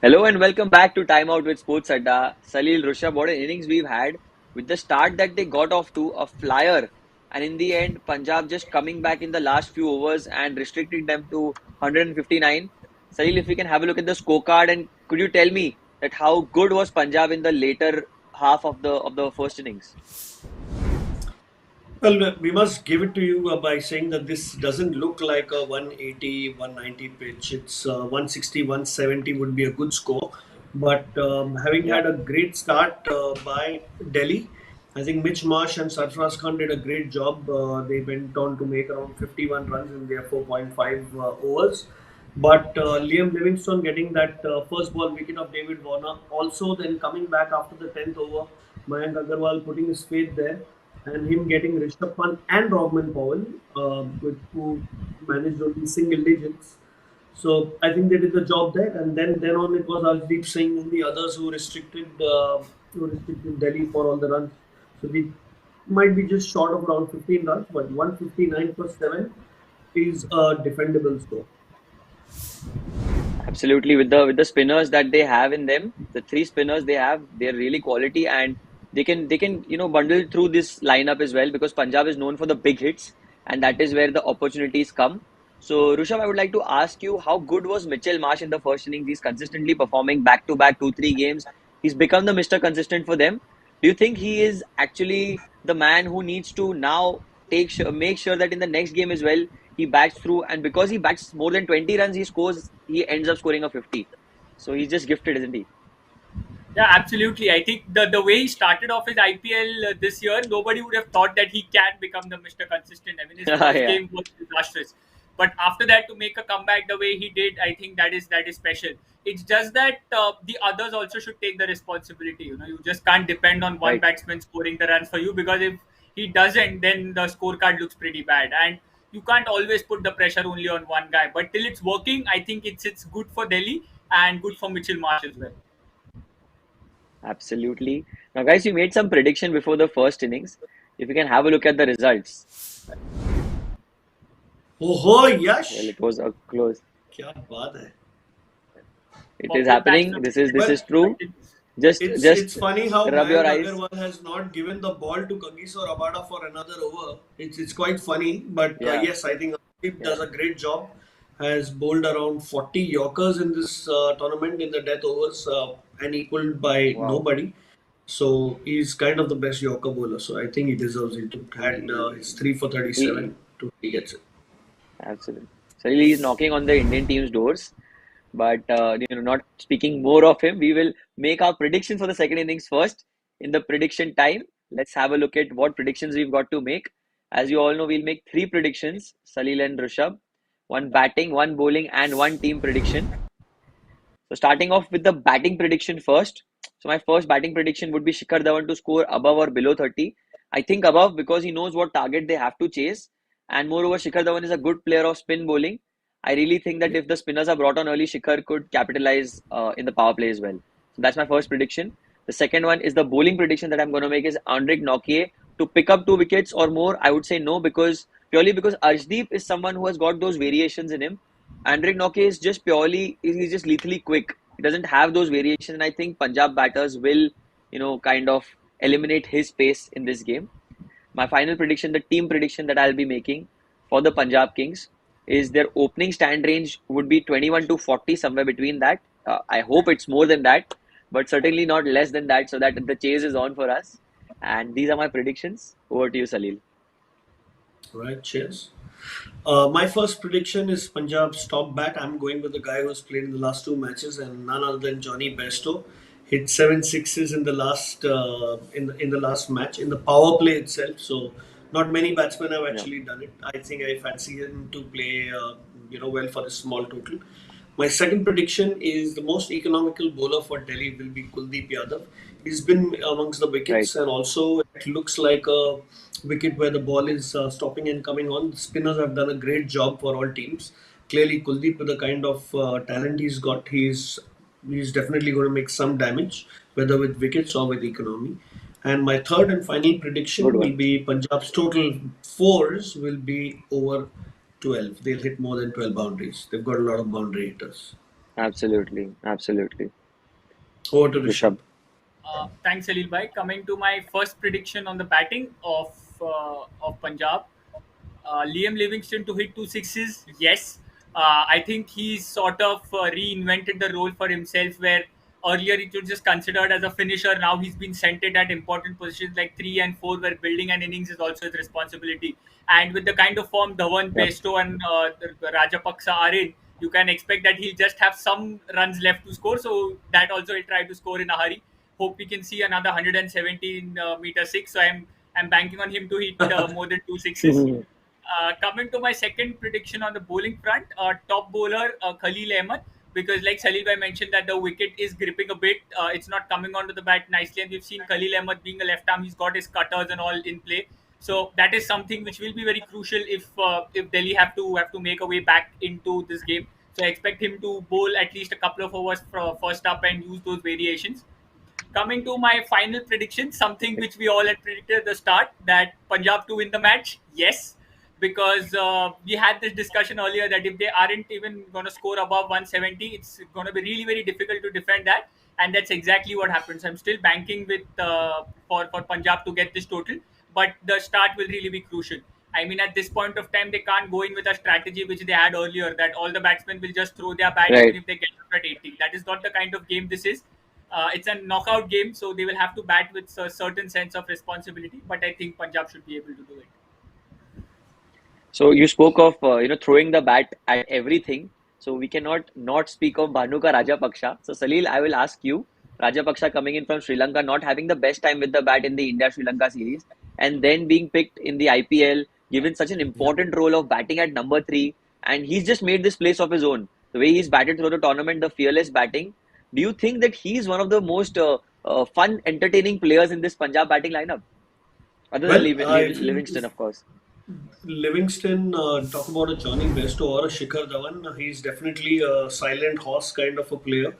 Hello and welcome back to Time Out with Sports Adda. Salil, Rishabh, what an innings we've had with the start that they got off to a flyer. And in the end, Punjab just coming back in the last few overs and restricting them to 159. Salil, if we can have a look at the scorecard and could you tell me that how good was Punjab in the later half of the first innings? Well, we must give it to you by saying that this doesn't look like a 180, 190 pitch. It's 160, 170 would be a good score. But having Yeah. had a great start by Delhi, I think Mitch Marsh and Sarfraz Khan did a great job. They went on to make around 51 runs in their 4.5 overs. But Liam Livingstone getting that first ball wicket of David Warner, also then coming back after the 10th over, Mayank Agarwal putting his faith there, and him getting Rishabh Pant and Rodman Powell, who managed only single digits. So I think they did the job there, and then on it was Arshdeep Singh and the others who restricted Delhi for all the runs. So we might be just short of around 15 runs, but 159 per 7 is a defendable score. Absolutely, with the spinners that they have in them, the three spinners they have, they're really quality, and they can bundle through this lineup as well because Punjab is known for the big hits, and that is where the opportunities come. So, Rishabh, I would like to ask you, how good was Mitchell Marsh in the first innings? He's consistently performing back to back 2-3 games. He's become the Mr. Consistent for them. Do you think he is actually the man who needs to now make sure that in the next game as well he bats through, and because he bats more than 20 runs, he ends up scoring a 50. So he's just gifted, isn't he? Yeah, absolutely. I think the way he started off his IPL this year, nobody would have thought that he can become the Mr. Consistent. I mean, his first Yeah, game was disastrous, but after that, to make a comeback the way he did, I think that is special. It's just that the others also should take the responsibility. You just can't depend on one right. batsman scoring the runs for you, because if he doesn't, then the scorecard looks pretty bad, and you can't always put the pressure only on one guy. But till it's working, I think it's good for Delhi and good for Mitchell Marsh as well. Absolutely. Now, guys, you made some prediction before the first innings. If you can have a look at the results, Oh, well, Yash! it was a close. क्या बात है. It For is both happening. batsmen. Well, This is true. Just it's just funny how rub your Mayank eyes. Agarwal has not given the ball to Kagiso Rabada for another over. It's quite funny, but Yeah, yes, I think Arshdeep yeah. does a great job. Has bowled around 40 Yorkers in this tournament in the death overs, and equaled by Wow. nobody. So he's kind of the best Yorker bowler. So I think he deserves it. Had his three for He 37. He gets it. absolutely. So he's knocking on the Indian team's doors. But not speaking more of him, we will make our predictions for the second innings first. In the prediction time, let's have a look at what predictions we've got to make. As you all know, we'll make three predictions, Salil and Rishabh, one batting, one bowling, and one team prediction. So starting off with the batting prediction first. So my first batting prediction would be Shikhar Dhawan to score above or below 30. I think above because he knows what target they have to chase. And moreover, Shikhar Dhawan is a good player of spin bowling. I really think that if the spinners are brought on early, Shikhar could capitalize in the power play as well. So that's my first prediction. The second one is the bowling prediction that I'm going to make is Andrik Nokia to pick up 2 wickets or more. I would say no, because purely because Arshdeep is someone who has got those variations in him. Andrik Nokia is just purely he's just lethally quick. He doesn't have those variations, and I think Punjab batters will, kind of eliminate his pace in this game. My final prediction, the team prediction that I'll be making for the Punjab Kings is their opening stand range would be 21 to 40, somewhere between that. I hope it's more than that, but certainly not less than that, so that the chase is on for us. And these are my predictions. Over to you, Salil. Right, cheers. My first prediction is Punjab's top bat. I'm going with the guy who's played in the last two matches, and none other than Johnny Bairstow. Hit seven sixes in the last in the last match in the power play itself. So not many batsmen have Yeah, actually done it. I think I fancy him to play well for this small total. My second prediction is the most economical bowler for Delhi will be Kuldeep Yadav. He's been amongst the right. wickets, and also it looks like a wicket where the ball is stopping and coming on. The spinners have done a great job for all teams. Clearly, Kuldeep, with the kind of talent he's got, he's definitely going to make some damage, whether with wickets or with economy. And my third and final Good prediction will one. be Punjab's total fours will be over 12. They'll hit more than 12 boundaries. They've got a lot of boundary hitters. Absolutely, absolutely. Over to Rishabh. Rishabh. Thanks, Salil bhai. Coming to my first prediction on the batting of Punjab, Liam Livingston to hit two sixes. Yes, I think he's sort of reinvented the role for himself. Where earlier it was just considered as a finisher, now he's been centered at important positions like 3 and 4, where building an innings is also his responsibility. And with the kind of form Dhawan, Yep. Pesto, and the Rajapaksa are in, you can expect that he'll just have some runs left to score. So that also he'll try to score in a hurry. Hope we can see another 117 meter six. So I'm banking on him to hit more than two sixes. Coming to my second prediction on the bowling front, top bowler Khalil Ahmed, because like Salil bhai mentioned that the wicket is gripping a bit, it's not coming onto the bat nicely, and we've seen Khalil Ahmed being a left arm, he's got his cutters and all in play. So that is something which will be very crucial if Delhi have to make a way back into this game. So I expect him to bowl at least a couple of overs for first up and use those variations. Coming to my final prediction, something which we all had predicted at the start, that Punjab to win the match. Yes, because we had this discussion earlier that if they aren't even going to score above 170, it's going to be really very difficult to defend that, and that's exactly what happens. I'm still banking with for Punjab to get this total, but the start will really be crucial. I mean, at this point of time, they can't go in with a strategy which they had earlier, that all the batsmen will just throw their bat even Right. if they get out at 80. That is not the kind of game this is. It's a knockout game, so they will have to bat with a certain sense of responsibility. But I think Punjab should be able to do it. So you spoke of throwing the bat at everything. So we cannot not speak of Bhanuka Rajapaksha. So Salil, I will ask you, Rajapaksha coming in from Sri Lanka, not having the best time with the bat in the India Sri Lanka series, and then being picked in the IPL, given such an Yeah. important role of batting at number three, and he's just made this place of his own. The way he's batted through the tournament, the fearless batting. Do you think that he's one of the most fun, entertaining players in this Punjab batting lineup, other than Well, I feel Livingston, of course? Livingston, talk about a Johnny Besto or a Shikhar Dhawan. He's definitely a silent horse kind of a player.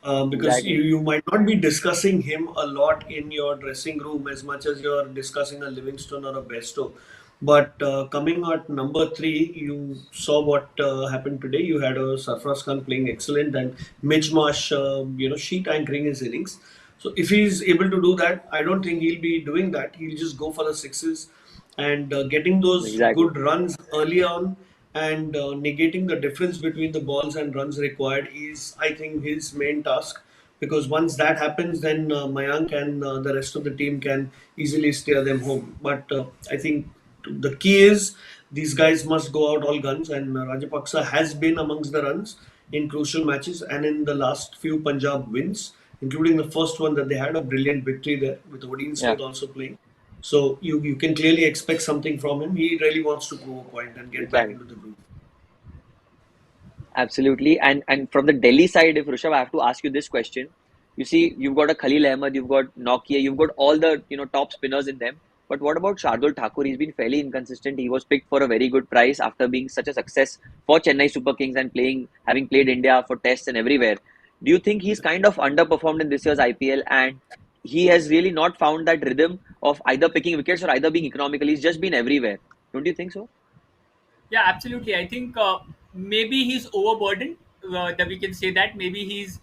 Because you, Exactly. you might not be discussing him a lot in your dressing room as much as you're discussing a Livingston or a Besto. But coming at number three, you saw what happened today. You had a Sarfraz Khan playing excellent and Mitch Marsh, sheet anchoring his innings. So if he's able to do that, I don't think he'll be doing that. He'll just go for the sixes and getting those Exactly. good runs early on and negating the difference between the balls and runs required is, I think, his main task. Because once that happens, then Mayank and the rest of the team can easily steer them home. But I think the key is these guys must go out all guns, and Rajapaksa has been amongst the runs in crucial matches and in the last few Punjab wins, including the first one that they had a brilliant victory there with Odin Yeah. Smith also playing. So you can clearly expect something from him. He really wants to prove a point and You get back can. into the groove. Absolutely. And from the Delhi side, if Rishabh, I have to ask you this question. You see, you've got a Khalil Ahmed, you've got Nokia, you've got all the top spinners in them. But what about Shardul Thakur? He's been fairly inconsistent. He was picked for a very good price after being such a success for Chennai Super Kings and having played India for tests and everywhere. Do you think he's kind of underperformed in this year's IPL and he has really not found that rhythm of either picking wickets or either being economical? He's just been everywhere. Don't you think so? Yeah, absolutely. I think maybe he's overburdened. That we can say that maybe he's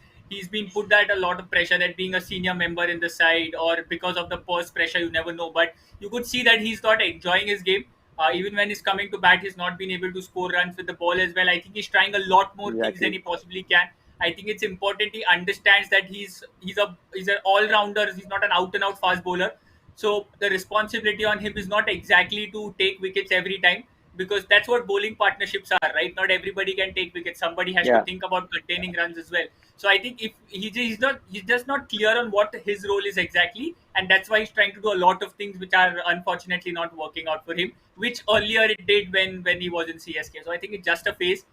been put that a lot of pressure, that being a senior member in the side, or because of the purse pressure, you never know. But you could see that he's not enjoying his game. Even when he's coming to bat, he's not been able to score runs with the ball as well. I think he's trying a lot more things than Exactly. he possibly can. I think it's important he understands that he's an all rounder. He's not an out and out fast bowler. So the responsibility on him is not exactly to take wickets every time, because that's what bowling partnerships are, right? Not everybody can take wickets. Somebody has to Yeah. think about containing runs as well. So I think if he's just not clear on what his role is exactly, and that's why he's trying to do a lot of things which are unfortunately not working out for him, which earlier it did when he was in CSK. So I think it's just a phase.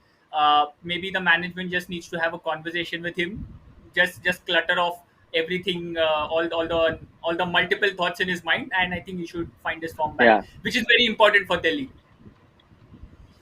Maybe the management just needs to have a conversation with him, just clutter off everything, all the multiple thoughts in his mind, and I think he should find his form back, Yeah. which is very important for Delhi.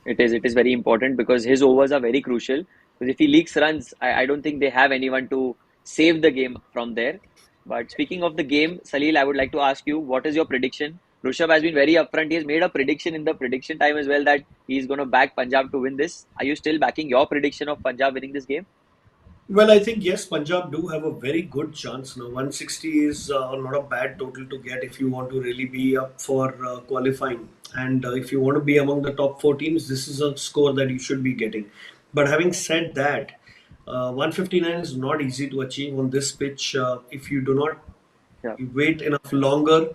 It is very important because his overs are very crucial. Because if he leaks runs, I don't think they have anyone to save the game from there. But speaking of the game, Salil, I would like to ask you, what is your prediction? Rushabh has been very upfront. He has made a prediction in the prediction time as well that he's going to back Punjab to win this. Are you still backing your prediction of Punjab winning this game? Well, I think yes, Punjab do have a very good chance now. 160 is not a bad total to get if you want to really be up for qualifying. And if you want to be among the top four teams, this is a score that you should be getting. But having said that, 159 is not easy to achieve on this pitch if you do not Yeah, you wait enough longer,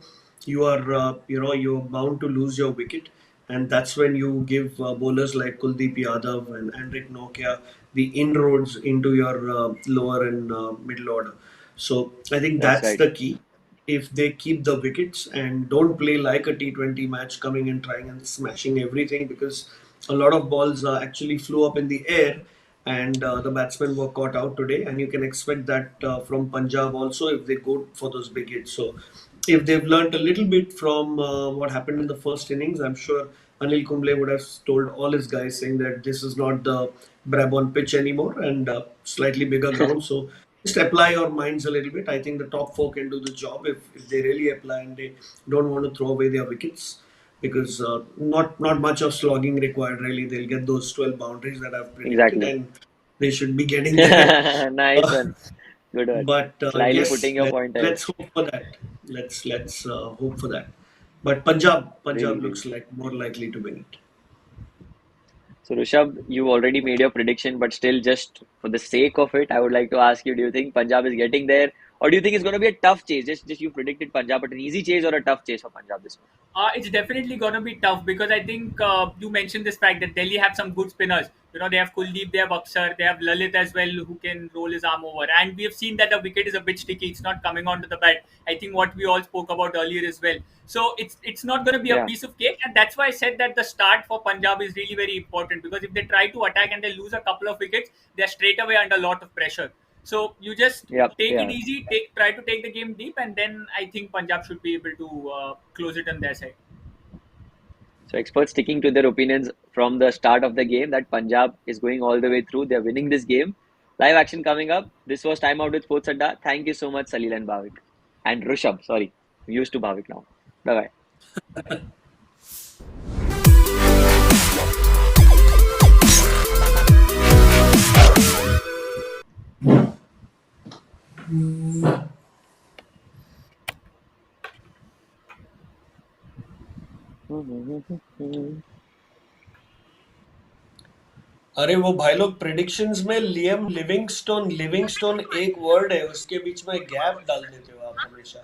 you are you're bound to lose your wicket, and that's when you give bowlers like Kuldeep Yadav and Enric Nokia the inroads into your lower and middle order. So I think that's that's right. the key. If they keep the wickets and don't play like a T20 match, coming and trying and smashing everything, because a lot of balls actually flew up in the air and the batsmen were caught out today. And you can expect that from Punjab also if they go for those big hits. So if they've learned a little bit from what happened in the first innings, I'm sure Anil Kumble would have told all his guys saying that this is not the Brabon pitch anymore and slightly bigger ground. So just apply your minds a little bit. I think the top four can do the job if they really apply and they don't want to throw away their wickets because not much of slogging required really. They'll get those 12 boundaries that I've predicted Exactly. and they should be getting there. Nice Uh, one. Good one. but Slyly yes, putting your point ahead. let's hope for that. Let's hope for that. But Punjab Really, really. looks like more likely to win it. So, Rishabh, you already made your prediction, but still, just for the sake of it, I would like to ask you: do you think Punjab is getting there, or do you think it's going to be a tough chase? Just you predicted Punjab, but an easy chase or a tough chase for Punjab this one? It's definitely gonna be tough because I think you mentioned this fact that Delhi have some good spinners. You know, they have Kuldeep, they have Aksar, they have Lalit as well, who can roll his arm over. And we have seen that the wicket is a bit sticky; it's not coming onto the bat. I think what we all spoke about earlier as well. So it's not going to be a Yeah, piece of cake, and that's why I said that the start for Punjab is really very important because if they try to attack and they lose a couple of wickets, they're straight away under a lot of pressure. So you just yeah, take it yeah. easy, try to take the game deep, and then I think Punjab should be able to close it on their side. So, experts sticking to their opinions from the start of the game that Punjab is going all the way through. They're winning this game. Live action coming up. This was Time Out with Sports Adda. Thank you so much, Salil and Bhavik. And Rishabh, sorry. I'm used to Bhavik now. Bye bye. अरे वो भाई लोग predictions में Liam Livingstone Livingstone एक word है उसके बीच में gap डाल देते हो आप हमेशा